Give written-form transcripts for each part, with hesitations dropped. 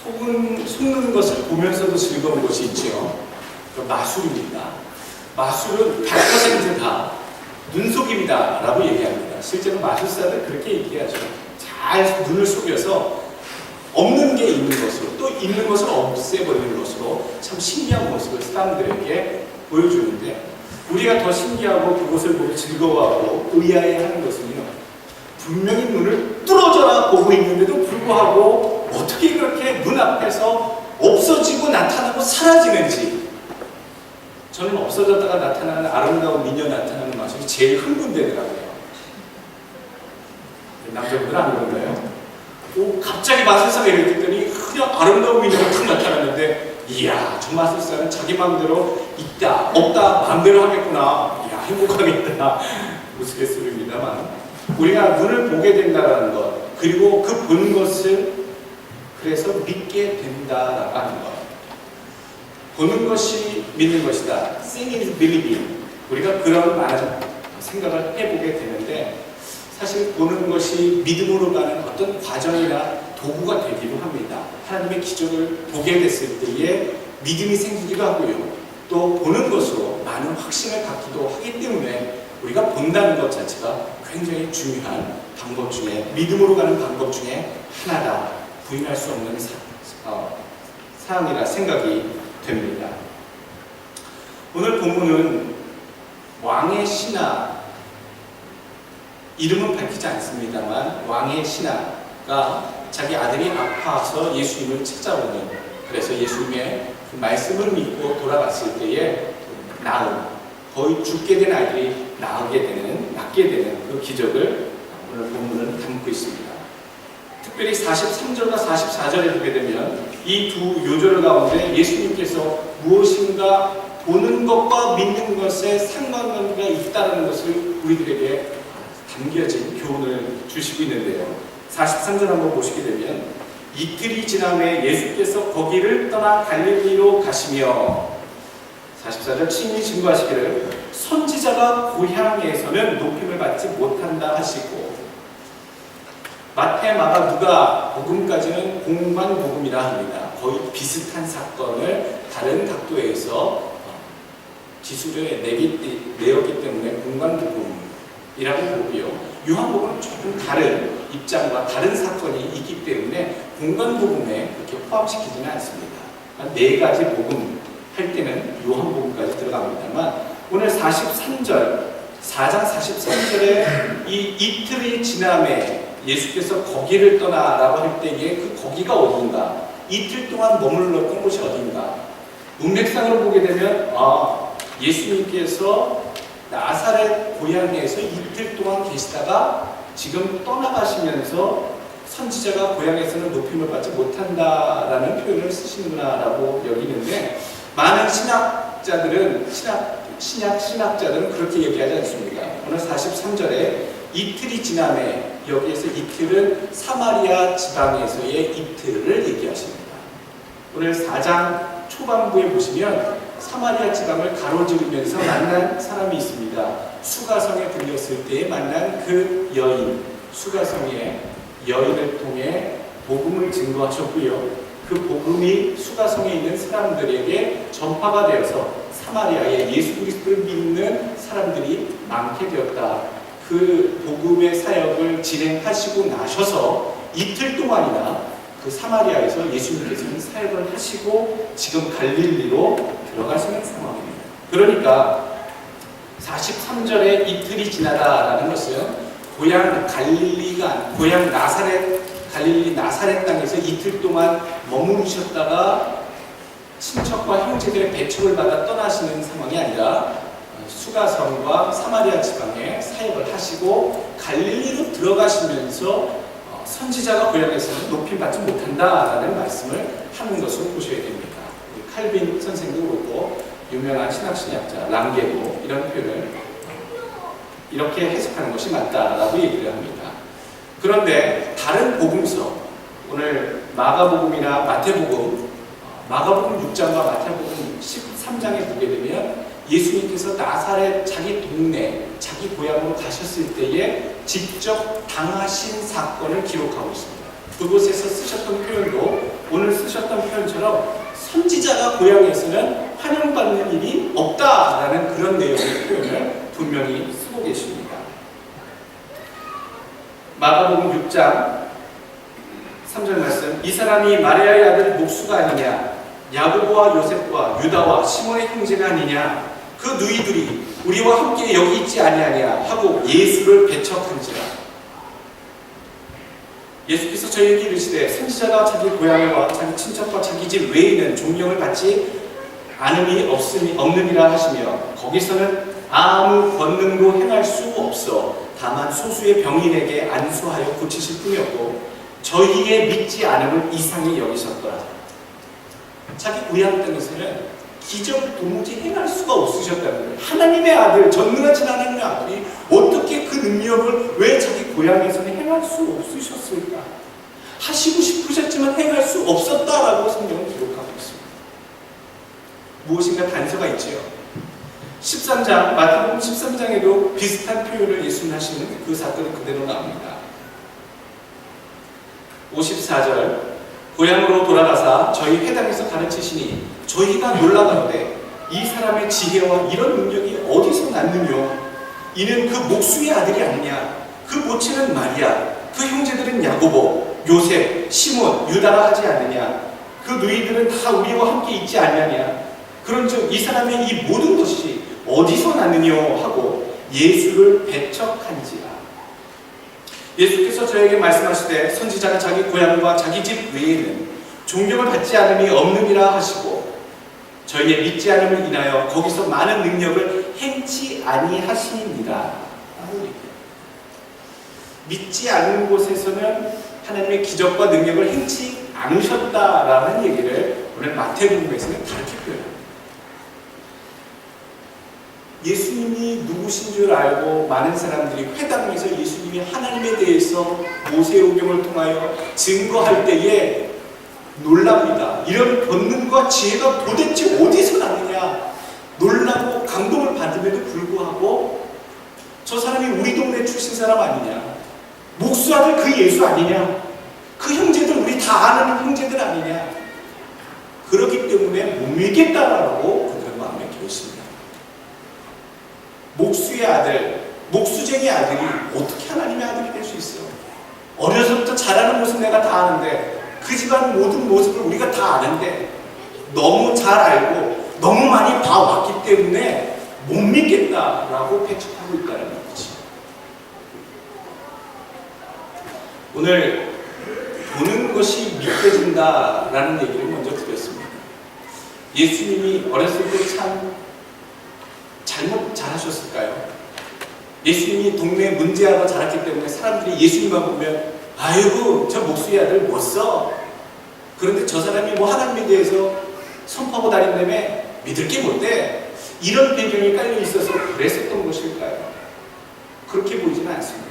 속는 것을 보면서도 즐거운 것이 있죠. 그 마술입니다. 마술은 100%다 눈속임이다 라고 얘기합니다. 실제로 마술사들 그렇게 얘기하죠. 잘 눈을 속여서 없는 게 있는 것으로, 또 있는 것을 없애버리는 것으로 참 신기한 모습을 사람들에게 보여주는데, 우리가 더 신기하고 그것을 보고 즐거워하고 의아해하는 것은요, 분명히 눈을 뚫어져라 보고 있는데도 불구하고 어떻게 그렇게 눈앞에서 없어지고 나타나고 사라지는지. 저는 없어졌다가 나타나는 아름다운 미녀 나타나는 마술이 제일 흥분되더라고요. 남자분들은 안 그런가요? 갑자기 마술사가 이랬더니 그냥 아름다운 미녀가 탁 나타났는데, 이야, 저 마술사는 자기 마음대로 있다 없다 마음대로 하겠구나, 이야 행복하겠다 우스갯소리입니다만, 우리가 눈을 보게 된다는 것, 그리고 그 본 것을 그래서 믿게 된다라고 하는 것. 보는 것이 믿는 것이다. Seeing is believing. 우리가 그런 많은 생각을 해보게 되는데, 사실 보는 것이 믿음으로 가는 어떤 과정이나 도구가 되기도 합니다. 하나님의 기적을 보게 됐을 때에 믿음이 생기기도 하고요. 또 보는 것으로 많은 확신을 갖기도 하기 때문에 우리가 본다는 것 자체가 굉장히 중요한 방법 중에, 믿음으로 가는 방법 중에 하나다. 부인할 수 없는 사항이라 생각이 됩니다. 오늘 본문은 왕의 신하, 이름은 밝히지 않습니다만 왕의 신하가 자기 아들이 아파서 예수님을 찾아오는, 그래서 예수님의 그 말씀을 믿고 돌아갔을 때에 나음, 거의 죽게 된 아이들이 낫게 되는 그 기적을 오늘 본문은 담고 있습니다. 특별히 43절과 44절에 보게 되면 이 두 요절 가운데 예수님께서 무엇인가 보는 것과 믿는 것에 상관관계가 있다는 것을 우리들에게 담겨진 교훈을 주시고 있는데요. 43절 한번 보시게 되면, 이틀이 지남에 예수께서 거기를 떠나 갈릴리로 가시며, 44절 친히 증거하시기를 선지자가 고향에서는 높임을 받지 못한다 하시고, 마태, 마가, 누가 복음까지는 공관복음이라 합니다. 거의 비슷한 사건을 다른 각도에서 기술을 내었기 때문에 공관복음이라고 보고요. 요한복음은 조금 다른 입장과 다른 사건이 있기 때문에 공관복음에 그렇게 포함시키지는 않습니다. 네 가지 복음 할 때는 요한복음까지 들어갑니다만, 오늘 43절, 4장 43절에 이 이틀이 지남에 예수께서 거기를 떠나라고 할 때에 그 거기가 어딘가, 이틀 동안 머물렀던 곳이 어딘가, 문맥상으로 보게 되면 예수님께서 나사렛 고향에서 이틀 동안 계시다가 지금 떠나가시면서 선지자가 고향에서는 높임을 받지 못한다라는 표현을 쓰시는구나라고 여기는데, 많은 신학자들은 신학자들은 그렇게 얘기하지 않습니까? 오늘 43절에 이틀이 지남에, 여기에서 이틀은 사마리아 지방에서의 이틀을 얘기하십니다. 오늘 4장 초반부에 보시면 사마리아 지방을 가로지르면서 만난 사람이 있습니다. 수가성에 들렸을 때에 만난 그 여인, 수가성의 여인을 통해 복음을 증거하셨고요. 그 복음이 수가성에 있는 사람들에게 전파가 되어서 사마리아에 예수 그리스도를 믿는 사람들이 많게 되었다. 그 복음의 사역을 진행하시고 나셔서 이틀 동안이나 그 사마리아에서 예수님께서는 사역을 하시고 지금 갈릴리로 들어가시는 상황입니다. 그러니까 43절에 이틀이 지나다라는 것은 고향 갈릴리가, 고향 나사렛, 갈릴리 나사렛 땅에서 이틀 동안 머무르셨다가 친척과 형제들의 배척을 받아 떠나시는 상황이 아니라, 수가성과 사마리아 지방에 사역을 하시고 갈릴리로 들어가시면서 선지자가 고향에서는 높임받지 못한다라는 말씀을 하는 것으로 보셔야 됩니다. 칼빈 선생도 그렇고 유명한 신학신학자 랑게도 이런 표현을 이렇게 해석하는 것이 맞다라고 얘기를 합니다. 그런데 다른 복음서, 오늘 마가복음이나 마태복음, 마가복음 6장과 마태복음 13장에 보게 되면 예수님께서 나사렛 자기 동네, 자기 고향으로 가셨을 때에 직접 당하신 사건을 기록하고 있습니다. 그곳에서 쓰셨던 표현도 오늘 하셨던 표현처럼 선지자가 고향에서는 환영받는 일이 없다라는 그런 내용의 표현을 분명히 쓰고 계십니다. 마가복음 6장 3절 말씀, 이 사람이 마리아의 아들 목수가 아니냐, 야고보와 요셉과 유다와 시몬의 형제가 아니냐, 그 누이들이 우리와 함께 여기 있지 아니하냐 하고 예수를 배척한지라. 예수께서 저희에게 이르시되 선지자가 자기 고향과 자기 친척과 자기 집 외에는 존경을 받지 않음이 없느니라 하시며, 거기서는 아무 권능도 행할 수 없어 다만 소수의 병인에게 안수하여 고치실 뿐이었고 저희의 믿지 않음을 이상히 여기셨더라. 자기 고향 땅에서는 기적을 도무지 행할 수가 없으셨다는 거예요. 하나님의 아들, 전능하신 하나님의 아들이 어떻게 그 능력을 왜 자기 고향에서는 행할 수 없으셨을까? 하시고 싶으셨지만 행할 수 없었다라고 성경은 기록하고 있습니다. 무엇인가 단서가 있지요. 13장, 마태복음 13장에도 비슷한 표현을 예수님 하시는 그 사건이 그대로 나옵니다. 54절, 고향으로 돌아가사 저희 회당에서 가르치시니 저희가 놀라가는데 이 사람의 지혜와 이런 능력이 어디서 났느뇨? 이는 그 목수의 아들이 아니냐? 그 모친은 마리아, 그 형제들은 야고보, 요셉, 시몬, 유다라 하지 않느냐? 그 누이들은 다 우리와 함께 있지 않느냐? 그런즉 이 사람의 이 모든 것이 어디서 났느뇨? 하고 예수를 배척한지라. 예수께서 저에게 말씀하시되 선지자가 자기 고향과 자기 집 외에는 존경을 받지 않음이 없느니라 하시고 저희의 믿지 않음을 인하여 거기서 많은 능력을 행치 아니하시니라. 믿지 않은 곳에서는 하나님의 기적과 능력을 행치 않으셨다라는 얘기를 오늘 마태복음에서는 다르게 표현합니다. 예수님이 누구신 줄 알고 많은 사람들이 회당에서 예수님이 하나님에 대해서 모세오경을 통하여 증거할 때에 놀랍니다. 이런 권능과 지혜가 도대체 어디서 나느냐 놀라고 감동을 받음에도 불구하고 저 사람이 우리 동네 출신 사람 아니냐, 목수 아들 그 예수 아니냐, 그 형제들 우리 다 아는 형제들 아니냐, 그렇기 때문에 못 믿겠다라고 그들 마음에 결심합니다. 목수의 아들, 목수쟁이 아들이 어떻게 하나님의 아들이 될 수 있어? 어려서부터 자라는 모습 내가 다 아는데, 그 집안 모든 모습을 우리가 다 아는데 너무 잘 알고 너무 많이 봐왔기 때문에 못 믿겠다라고 배척하고 있다는 거지. 오늘 보는 것이 믿겨진다라는 얘기를 먼저 드렸습니다. 예수님이 어렸을 때 참 잘못 잘하셨을까요? 예수님이 동네에 문제아가 자랐기 때문에 사람들이 예수님만 보면 아이고 저 목수의 아들 못 써. 그런데 저 사람이 뭐 하나님에 대해서 선포하고 다닌다며 믿을 게 못돼. 이런 배경이 깔려 있어서 그랬었던 것일까요? 그렇게 보이지는 않습니다.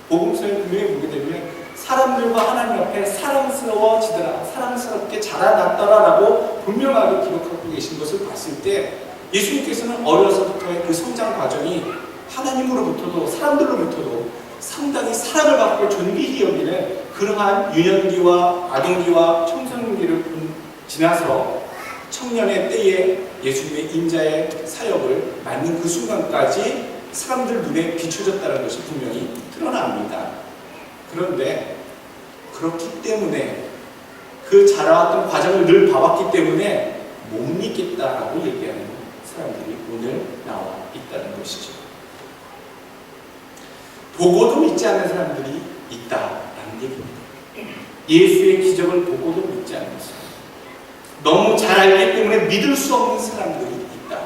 복음서를 분명히 보게 되면 사람들과 하나님 앞에 사랑스러워지더라, 사랑스럽게 자라났더라라고 분명하게 기록하고 계신 것을 봤을 때 예수님께서는 어려서부터의 그 성장 과정이 하나님으로부터도 사람들로부터도 상당히 사랑을 받고 존귀히 여기는 그러한 유년기와 아동기와 청소년기를 지나서 청년의 때에 예수님의 인자의 사역을 맡는 그 순간까지 사람들 눈에 비춰졌다는 것이 분명히 드러납니다. 그런데 그렇기 때문에 그 자라왔던 과정을 늘 봐왔기 때문에 못 믿겠다라고 얘기하는 사람들이 오늘 나와 있다는 것이죠. 보고도 믿지 않는 사람들이 있다라는 얘기입니다. 예수의 기적을 보고도 믿지 않는 사람, 너무 잘 알기 때문에 믿을 수 없는 사람들이 있다.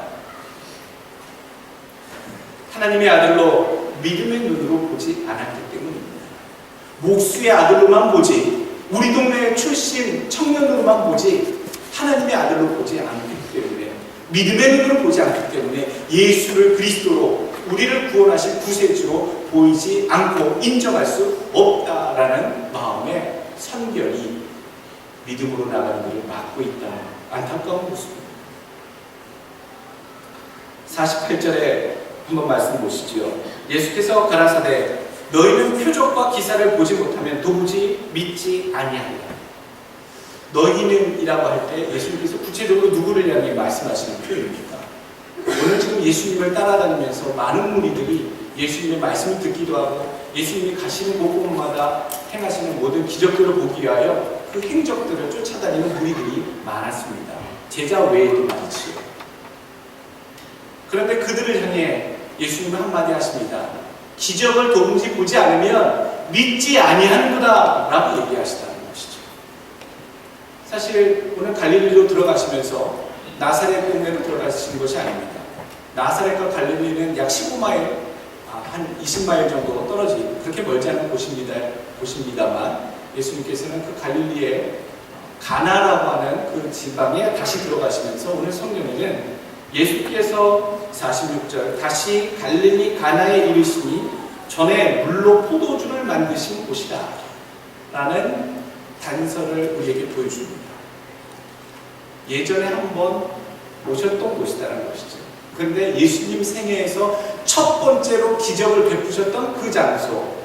하나님의 아들로 믿음의 눈으로 보지 않았기 때문입니다. 목수의 아들로만 보지, 우리 동네 출신 청년으로만 보지, 하나님의 아들로 보지 않기 때문에, 믿음의 눈으로 보지 않기 때문에 예수를 그리스도로 우리를 구원하실 구세주로 보이지 않고 인정할 수 없다라는 마음의 선결이 믿음으로 나가는 것을 막고 있다. 안타까운 모습입니다. 48절에 한번 말씀 보시죠. 예수께서 가라사대 너희는 표적과 기사를 보지 못하면 도무지 믿지 아니하리라. 너희는이라고 할 때 예수님께서 구체적으로 누구를 향해 말씀하시는 표현입니까? 오늘 지금 예수님을 따라다니면서 많은 무리들이 예수님의 말씀을 듣기도 하고 예수님이 가시는 곳곳마다 행하시는 모든 기적들을 보기 위하여 그 행적들을 쫓아다니는 무리들이 많았습니다. 제자 외에도 많지요. 그런데 그들을 향해 예수님은 한마디 하십니다. 기적을 도무지 보지 않으면 믿지 아니하는구나 라고 얘기하시다는 것이죠. 사실 오늘 갈릴리로 들어가시면서 나사렛 동네로 들어가시는 것이 아닙니다. 나사렛과 갈릴리는 약 15마일, 한 20마일 정도 떨어진 그렇게 멀지 않은 곳입니다만 예수님께서는 그 갈릴리의 가나라고 하는 그 지방에 다시 들어가시면서 오늘 성경에는 예수께서 46절 다시 갈릴리 가나에 이르시니 전에 물로 포도주를 만드신 곳이다 라는 단서를 우리에게 보여줍니다. 예전에 한번 오셨던 곳이라는 것이죠. 그런데 예수님 생애에서 첫 번째로 기적을 베푸셨던 그 장소,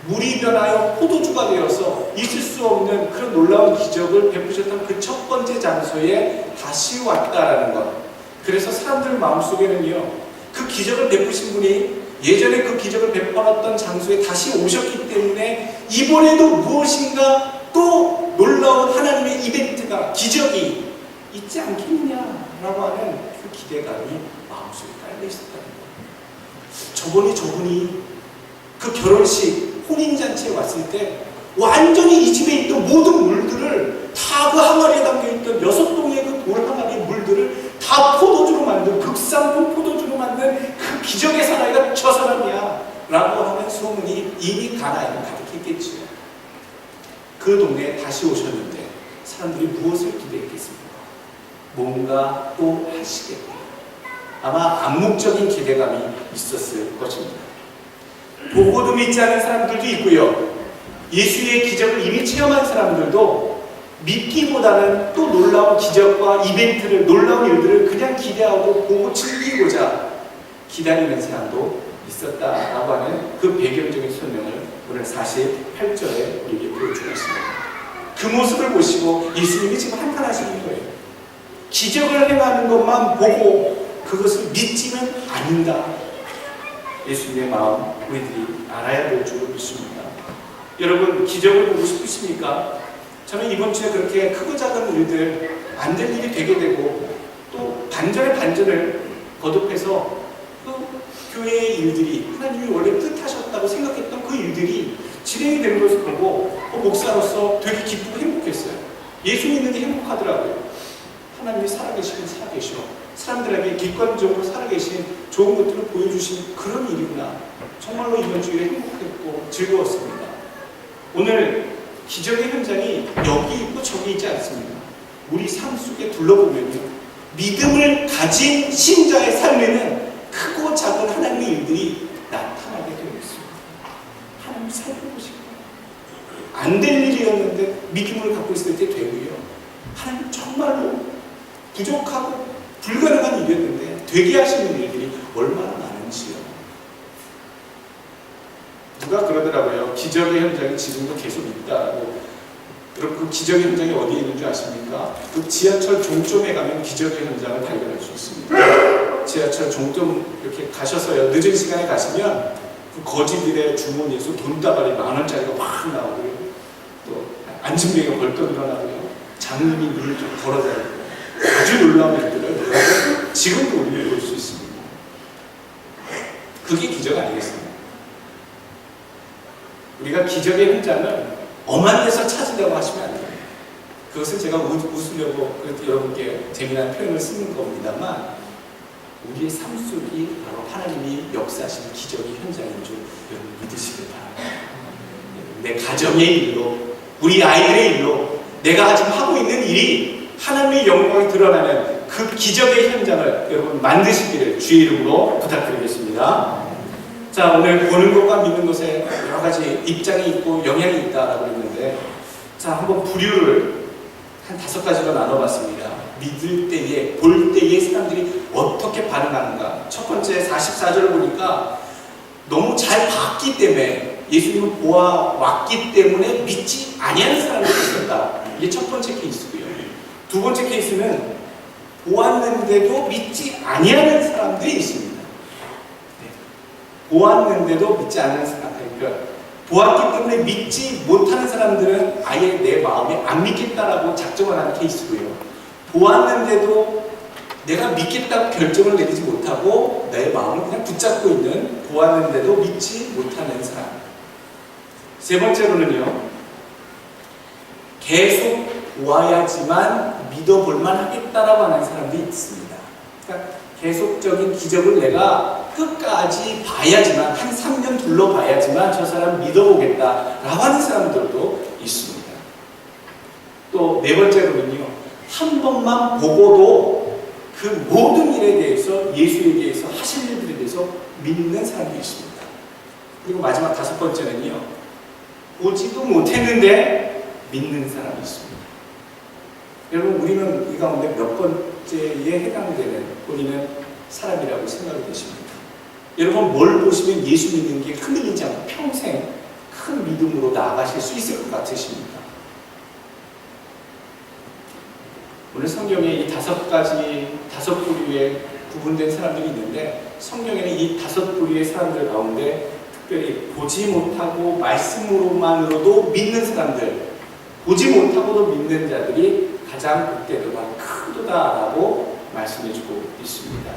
물이 변하여 포도주가 되어서 있을 수 없는 그런 놀라운 기적을 베푸셨던 그 첫 번째 장소에 다시 왔다라는 것. 그래서 사람들 마음속에는요, 그 기적을 베푸신 분이 예전에 그 기적을 베풀었던 장소에 다시 오셨기 때문에 이번에도 무엇인가 또 놀라운 하나님의 이벤트가, 기적이 있지 않겠느냐라고 하는 그 기대감이 마음속에 깔려 있었다는 거예요. 저분이 그 결혼식, 혼인잔치에 왔을 때 완전히 이 집에 있던 모든 물들을 다 그 항아리에 담겨있던 6동의 그 돌 항아리의 물들을 다 포도주로 만든, 극상품 포도주로 만든 그 기적의 사나이가 저 사람이야 라고 하는 소문이 이미 가나에는 가득했겠지요. 그 동네에 다시 오셨는데 사람들이 무엇을 기대했겠습니까? 뭔가 또 하시겠다. 아마 암묵적인 기대감이 있었을 것입니다. 보고도 믿지 않은 사람들도 있고요. 예수의 기적을 이미 체험한 사람들도 믿기보다는 또 놀라운 기적과 이벤트를, 놀라운 일들을 그냥 기대하고 보고 즐기고자 기다리는 사람도 있었다라고 하는 그 배경적인 설명을 오늘 48절에 우리에게 보여주고 있습니다. 그 모습을 보시고 예수님이 지금 한탄하시는 거예요. 기적을 행하는 것만 보고 그것을 믿지는 않는다. 예수님의 마음 우리들이 알아야 될 줄로 믿습니다. 여러분, 기적을 보고 싶으십니까? 저는 이번 주에 그렇게 크고 작은 일들, 안 될 일이 되게 되고 또 반전의 반전을 거듭해서 그 교회의 일들이 하나님이 원래 뜻하셨다고 생각했던 그 일들이 진행이 되는 것을 보고 목사로서 되게 기쁘고 행복했어요. 예수 믿는 게 행복하더라고요. 하나님이 살아계시긴 살아계셔. 사람들에게 객관적으로 살아계신 좋은 것들을 보여주신 그런 일이구나. 정말로 이번 주에 행복했고 즐거웠습니다. 오늘 기적의 현장이 여기 있고 저기 있지 않습니다. 우리 삶 속에 둘러보면요, 믿음을 가진 신자의 삶에는 크고 작은 하나님의 일들이 나타나게 되어 있습니다. 하나님 살펴보시고 안 될 일이었는데 믿음을 갖고 있을 때 되고요, 하나님 정말로 부족하고 불가능한 일이었는데 되게 하시는 일들이 얼마나 많은지요. 누가 그러더라고요. 기적의 현장이 지금도 계속 있다고. 여러분, 그 기적의 현장이 어디에 있는 줄 아십니까? 그 지하철 종점에 가면 기적의 현장을 발견할 수 있습니다. 지하철 종점 이렇게 가셔서요, 늦은 시간에 가시면 그 거지들의 주머니에서 돈다발이 10,000원짜리가 확 나오고요, 또 안진뱅이가 벌떡 일어나고요, 장님이 눈을 좀 걸어다니고, 아주 놀라운 일들을 지금도 우리는 볼 수 있습니다. 그게 기적 아니겠습니까? 우리가 기적의 현장을 엄한 데서 찾으려고 하시면 안 돼요. 그것은 제가 웃으려고 여러분께 재미난 표현을 쓰는 겁니다만, 우리의 삶 속이 바로 하나님이 역사하시는 기적의 현장인 줄 여러분 믿으시길 바랍니다. 내 가정의 일로, 우리 아이들의 일로, 내가 지금 하고 있는 일이 하나님의 영광이 드러나는 그 기적의 현장을 여러분 만드시기를 주의 이름으로 부탁드리겠습니다. 자, 오늘 보는 것과 믿는 것에 여러 가지 입장이 있고 영향이 있다라고 했는데, 자, 한번 부류를 한 5가지로 나눠봤습니다. 믿을 때에, 볼 때에 사람들이 어떻게 반응하는가. 첫 번째 44절을 보니까 너무 잘 봤기 때문에, 예수님을 보아왔기 때문에 믿지 아니하는 사람들이 있었다. 이게 첫 번째 케이스고요. 두 번째 케이스는 보았는데도 믿지 아니하는 사람들이 있습니다. 보았는데도 믿지 않는 사람, 그러니까 보았기 때문에 믿지 못하는 사람들은 아예 내 마음에 안 믿겠다라고 작정을 하는 케이스고요. 보았는데도 내가 믿겠다고 결정을 내리지 못하고 내 마음을 그냥 붙잡고 있는, 보았는데도 믿지 못하는 사람. 세 번째로는요, 계속 보아야지만 믿어볼만 하겠다라고 하는 사람들이 있습니다. 그러니까 계속적인 기적을 내가 끝까지 봐야지만, 한 3년 둘러봐야지만 저 사람 믿어보겠다라고 하는 사람들도 있습니다. 또 네 번째로는요, 한 번만 보고도 그 모든 일에 대해서, 예수에 대해서, 하실 일들에 대해서 믿는 사람도 있습니다. 그리고 마지막 다섯 번째는요, 보지도 못했는데 믿는 사람이 있습니다. 여러분, 우리는 이 가운데 몇 번째에 해당되는 본인은 사람이라고 생각이 되십니까? 여러분, 뭘 보시면 예수 믿는 게 흔들리지 않고 평생 큰 믿음으로 나아가실 수 있을 것 같으십니까? 오늘 성경에 이 다섯 부류의 구분된 사람들이 있는데, 성경에는 이 다섯 부류의 사람들 가운데 특별히 보지 못하고 말씀으로만으로도 믿는 사람들, 보지 못하고도 믿는 자들이 가장 복되도다, 크도다라고 말씀해주고 있습니다.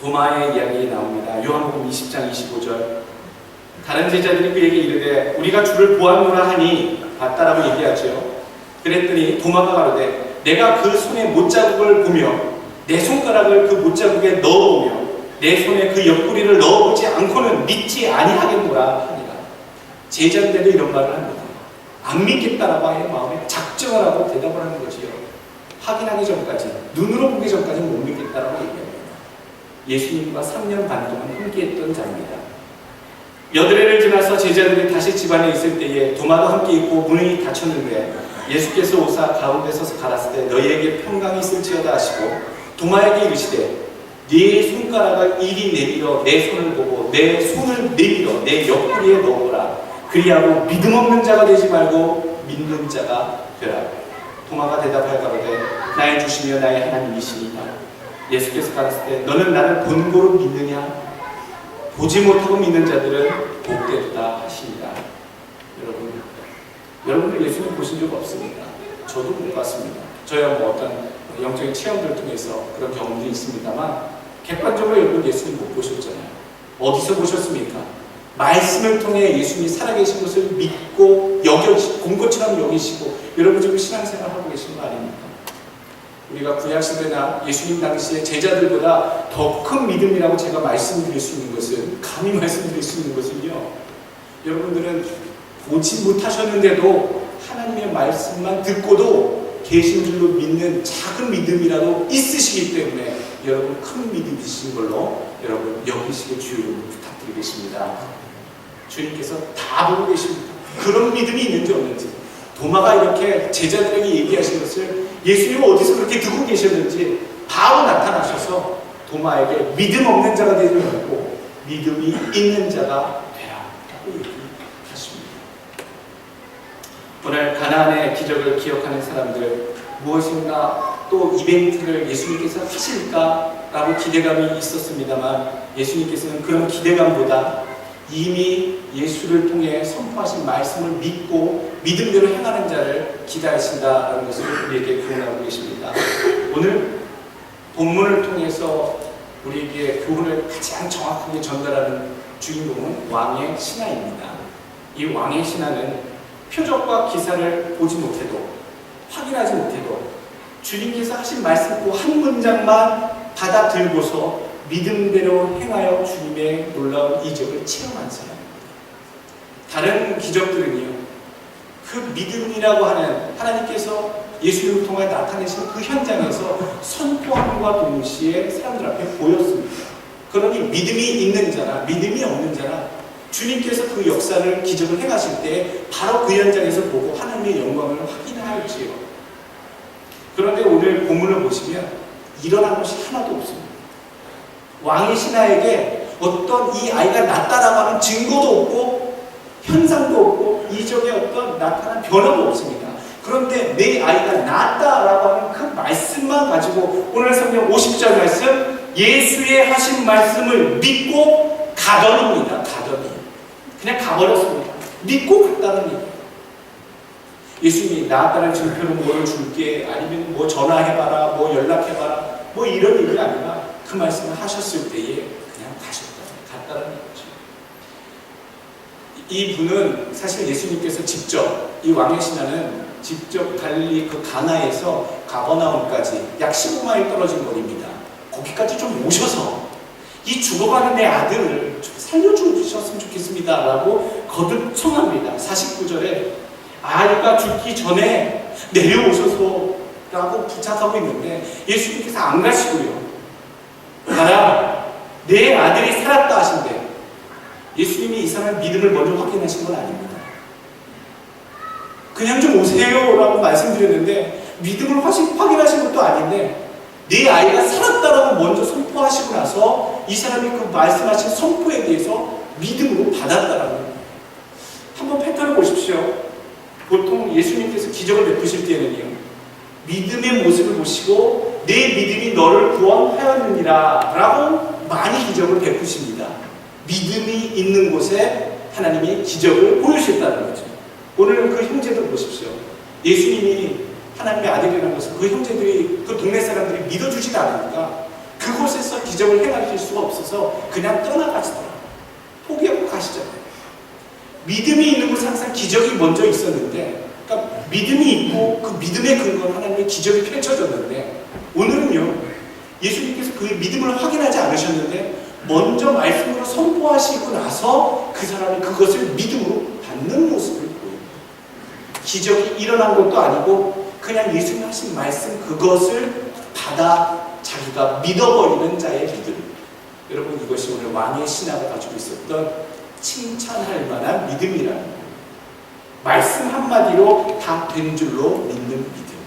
도마의 이야기 나옵니다. 요한복음 20장 25절. 다른 제자들이 그에게 이르되 우리가 주를 보았노라 하니, 봤다라고 얘기하죠. 그랬더니 도마가 가로되 내가 그 손의 못자국을 보며 내 손가락을 그 못자국에 넣어보며 내 손에 그 옆구리를 넣어보지 않고는 믿지 아니하겠노라 하니라. 제자들도 이런 말을 합니다. 안 믿겠다라고 하여 마음에 작정을 하고 대답을 하는 거지요. 확인하기 전까지, 눈으로 보기 전까지는 못 믿겠다라고 얘기합니다. 예수님과 3년 반 동안 함께했던 자입니다. 여드레를 지나서 제자들이 다시 집안에 있을 때에 도마도 함께 있고 문이 닫혔는데 예수께서 오사 가운데 서서 가라사대 너희에게 평강이 있을지어다 하시고 도마에게 이르시되 네 손가락을 이리 내밀어 내 손을 보고 내 손을 내밀어 내 옆구리에 넣어보라. 그리하고 믿음 없는 자가 되지 말고 믿는 자가 되라. 도마가 대답하여 가로되 나의 주시며 나의 하나님이시니라. 예수께서 가라사대 너는 나를 본고로 믿느냐? 보지 못하고 믿는 자들은 복되도다 하시니라. 여러분들 예수님 보신 적 없습니까? 저도 못 봤습니다. 저야 뭐 어떤 영적인 체험들을 통해서 그런 경험들이 있습니다만, 객관적으로 여러분 예수님 못 보셨잖아요. 어디서 보셨습니까? 말씀을 통해 예수님이 살아계신 것을 믿고 본 것처럼 여기시고, 여러분 지금 신앙생활 하고 계신 거 아닙니까? 우리가 구약시대나 예수님 당시에 제자들보다 더 큰 믿음이라고 제가 말씀드릴 수 있는 것은, 감히 말씀드릴 수 있는 것은요, 여러분들은 보지 못하셨는데도 하나님의 말씀만 듣고도 계신 줄로 믿는 작은 믿음이라도 있으시기 때문에 여러분 큰 믿음이신 걸로 여러분 여기시길 주여 부탁드리겠습니다. 주님께서 다 보고 계십니다. 그런 믿음이 있는지 없는지, 도마가 이렇게 제자들에게 얘기하신 것을 예수님은 어디서 그렇게 듣고 계셨는지 바로 나타나셔서 도마에게 믿음 없는 자가 되지 말고 믿음이 있는 자가 되라 라고 얘기하십니다. 오늘 가나안의 기적을 기억하는 사람들, 무엇인가 또 이벤트를 예수님께서 하실까라고 기대감이 있었습니다만, 예수님께서는 그런 기대감보다 이미 예수를 통해 선포하신 말씀을 믿고 믿음대로 행하는 자를 기다리신다라는 것을 우리에게 교훈하고 계십니다. 오늘 본문을 통해서 우리에게 교훈을 가장 정확하게 전달하는 주인공은 왕의 신하입니다. 이 왕의 신하는 표적과 기사를 보지 못해도, 확인하지 못해도 주님께서 하신 말씀 그 한 문장만 받아들고서 믿음대로 행하여 주님의 놀라운 이적을 체험한 사람입니다. 다른 기적들은요, 그 믿음이라고 하는 하나님께서 예수님을 통해 나타내신 그 현장에서 선포함과 동시에 사람들 앞에 보였습니다. 그러니 믿음이 있는 자나 믿음이 없는 자나 주님께서 그 역사를, 기적을 행하실 때 바로 그 현장에서 보고 하나님의 영광을 확인하였지요. 그런데 오늘 본문을 보시면 일어난 것이 하나도 없습니다. 왕의 신하에게 어떤 이 아이가 낫다라고 하는 증거도 없고 현상도 없고 이적의 어떤 나타난 변화가 없습니다. 그런데 내 아이가 낫다라고 하는 그 말씀만 가지고 오늘 성경 50절 말씀, 예수의 하신 말씀을 믿고 가더니입니다. 가더니. 그냥 가버렸습니다. 믿고 갔다는 얘기예요. 예수님이 나았다는 증표는 뭐를 줄게, 아니면 뭐 전화해봐라, 뭐 연락해봐라, 뭐 이런 얘기가 아니라 그 말씀을 하셨을 때에 그냥 갔다는 얘기죠. 이 분은 사실 예수님께서 직접, 이 왕의 신하는 직접 갈릴리 그 가나에서 가버나움까지 약 15마일 떨어진 거리입니다. 거기까지 좀 오셔서 이 죽어가는 내 아들을 좀 살려주셨으면 좋겠습니다 라고 거듭 청합니다. 49절에 아이가 죽기 전에 내려오셔서 라고 부탁하고 있는데 예수님께서 안 가시고요. 가라, 내 아들이 살았다 하신대. 예수님이 이 사람의 믿음을 먼저 확인하신 건 아닙니다. 그냥 좀 오세요 라고 말씀드렸는데 믿음을 확인하신 것도 아닌데 내 아이가 살았다라고 먼저 선포하시고 나서 이 사람이 그 말씀하신 선포에 대해서 믿음으로 받았다라는 거예요. 한번 패턴을 보십시오. 보통 예수님께서 기적을 베푸실 때는요, 믿음의 모습을 보시고 내 믿음이 너를 구원하였느니라 라고 많이 기적을 베푸십니다. 믿음이 있는 곳에 하나님이 기적을 보여주셨다는 거죠. 오늘은 그 형제들 보십시오. 예수님이 하나님의 아들이라는 것을 그 형제들이, 그 동네 사람들이 믿어주지 않으니까 그곳에서 기적을 행하실 수가 없어서 그냥 떠나가시더라고요. 포기하고 가시잖아요. 믿음이 있는 곳은 항상 기적이 먼저 있었는데, 그러니까 믿음이 있고 그 믿음의 근거는 하나님의 기적이 펼쳐졌는데, 오늘은요, 예수님께서 그 믿음을 확인하지 않으셨는데 먼저 말씀으로 선포하시고 나서 그 사람이 그것을 믿음으로 받는 모습을 보입니다. 기적이 일어난 것도 아니고 그냥 예수님 하신 말씀 그것을 받아 자기가 믿어버리는 자의 믿음. 여러분, 이것이 오늘 왕의 신하가 가지고 있었던 칭찬할 만한 믿음이라는 거예요. 말씀 한마디로 다 된 줄로 믿는 믿음.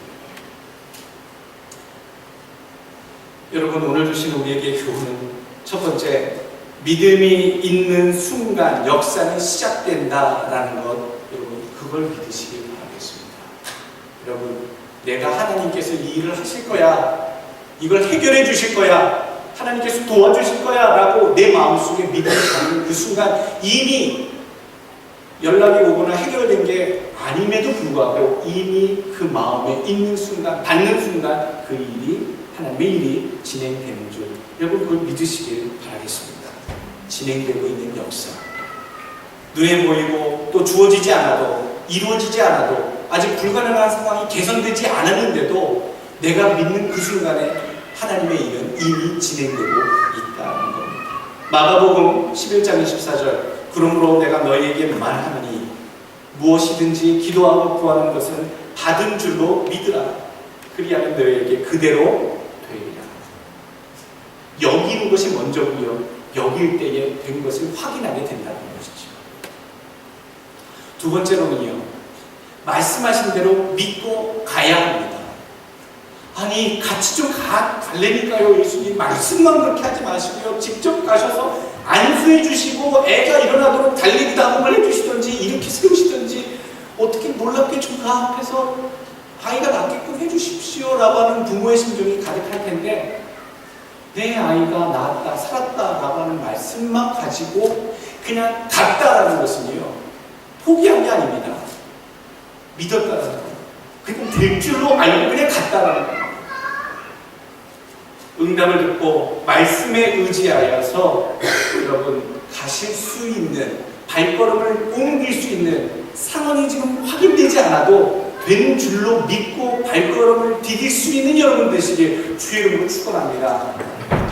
여러분, 오늘 주신 우리에게 교훈은 첫 번째, 믿음이 있는 순간 역사는 시작된다라는 것, 여러분 그걸 믿으시길 바라겠습니다. 여러분, 내가 하나님께서 이 일을 하실 거야, 이걸 해결해 주실 거야, 하나님께서 도와주실 거야 라고 내 마음속에 믿음을 갖는 그 순간 이미 연락이 오거나 해결된 게 아님에도 불구하고 이미 그 마음에 있는 순간, 받는 순간 그 일이, 하나님의 일이 진행되는 줄, 여러분 그걸 믿으시길 바라겠습니다. 진행되고 있는 역사, 눈에 보이고 또 주어지지 않아도, 이루어지지 않아도, 아직 불가능한 상황이 개선되지 않았는데도 내가 믿는 그 순간에 하나님의 일은 이미 진행되고 있다는 겁니다. 마가복음 11장 24절, 그러므로 내가 너희에게 말하노니 무엇이든지 기도하고 구하는 것은 받은 줄로 믿으라. 그리하면 너희에게 그대로 되리라. 여기는 것이 먼저고요, 여길 때에 된 것을 확인하게 된다는 것이죠. 두 번째로는요, 말씀하신 대로 믿고 가야 합니다. 아니, 같이 좀 갈래니까요. 예수님 말씀만 그렇게 하지 마시고요, 직접 가셔서 안수해 주시고 애가 일어나도록 달리기 다음을 해주시든지 이렇게 세우시든지 어떻게 놀랍게 좀 가합해서 아이가 낫게끔 해주십시오 라고 하는 부모의 심정이 가득할 텐데, 내 아이가 나았다, 살았다 라고 하는 말씀만 가지고 그냥 갔다라는 것은요, 포기한 게 아닙니다. 믿었다라는 거예요. 그냥 될 줄로 알고 그냥 갔다라는 거예요. 응답을 듣고 말씀에 의지하여서 여러분 가실 수 있는, 발걸음을 옮길 수 있는 상황이 지금 확인되지 않아도 된 줄로 믿고 발걸음을 디딜 수 있는 여러분 되시길 주의 이름으로 축원합니다.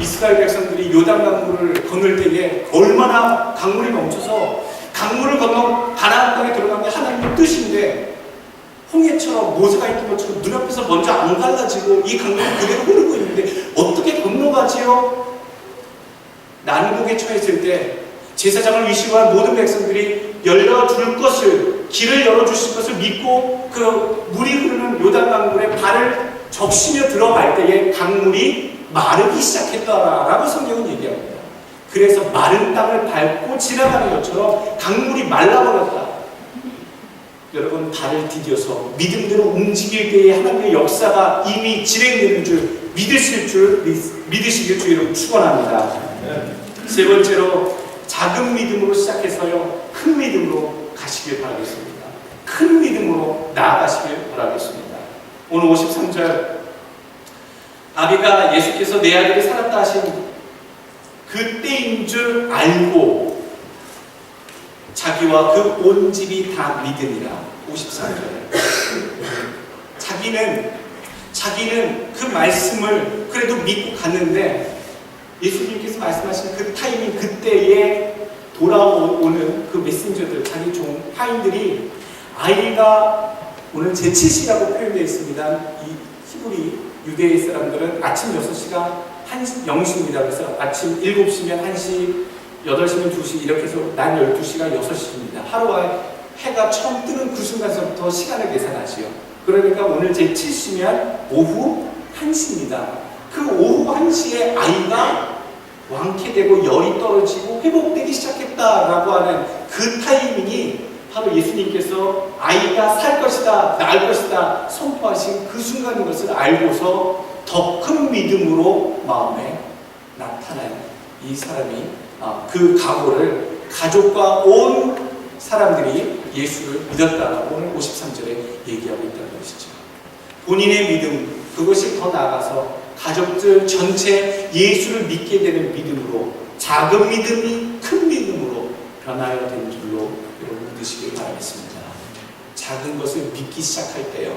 이스라엘 백성들이 요단 강물을 건널 때에 얼마나 강물이 멈춰서 강물을 건너 가나안 땅에 들어간 게 하나님의 뜻인데, 홍해처럼 모세가 있던 것처럼 눈앞에서 먼저 안 갈라지고 이 강물이 그대로 흐르고 있는데 어떻게 건너가지요? 난국에 처했을 때 제사장을 위시한 모든 백성들이 열어줄 것을, 길을 열어주실 것을 믿고 그 물이 흐르는 요단 강물에 발을 적시며 들어갈 때에 강물이 마르기 시작했다라고 성경은 얘기합니다. 그래서 마른 땅을 밟고 지나가는 것처럼 강물이 말라버렸다. 여러분 발을 디뎌서 믿음대로 움직일 때에 하나님의 역사가 이미 진행되는 줄 믿으시길 주의로 축원합니다. 세 번째로 작은 믿음으로 시작해서요 큰 믿음으로 가시길 바라겠습니다. 큰 믿음으로 나아가시길 바라겠습니다. 오늘 53절 아비가 예수께서 내 아들이 살았다 하신 그때인 줄 알고 자기와 그 온 집이 다 믿으니라. 53절에 자기는 그 말씀을 그래도 믿고 갔는데 예수님께서 말씀하신 그 타이밍 그때에 돌아오는 그 메신저들 자기 종 파인들이 아이가 오늘 제7시라고 표현되어 있습니다. 이 히브리 유대 사람들은 아침 6시가 0시입니다. 그래서 아침 7시면 1시, 8시면 2시 이렇게 해서 낮 12시가 6시입니다. 하루가 해가 처음 뜨는 그 순간서부터 시간을 계산하지요. 그러니까 오늘 제7시면 오후 1시입니다. 그 오후 1시에 아이가 완쾌되고 열이 떨어지고 회복되기 시작했다라고 하는 그 타이밍이 바로 예수님께서 아이가 살 것이다, 나을 것이다 선포하신 그 순간인 것을 알고서 더 큰 믿음으로 마음에 나타난 이 사람이 그 각오를 가족과 온 사람들이 예수를 믿었다라고 오늘 53절에 얘기하고 있다는 것이죠. 본인의 믿음, 그것이 더 나아가서 가족들 전체 예수를 믿게 되는 믿음으로 작은 믿음이 큰 믿음으로 변화가 되는 줄로 여러분 믿으시길 바라겠습니다. 작은 것을 믿기 시작할 때요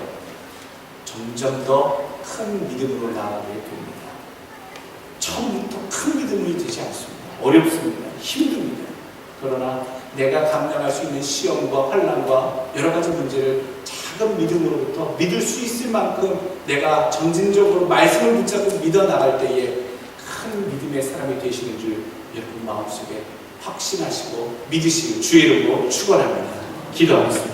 점점 더 큰 믿음으로 나아가게 됩니다. 처음부터 큰 믿음이 되지 않습니다. 어렵습니다. 힘듭니다. 그러나 내가 감당할 수 있는 시험과 환난과 여러 가지 문제를 작은 믿음으로부터 믿을 수 있을 만큼 내가 점진적으로 말씀을 붙잡고 믿어 나갈 때에 큰 믿음의 사람이 되시는 줄 여러분 마음속에 확신하시고 믿으시길 주의 이름으로 축원합니다. 기도하겠습니다.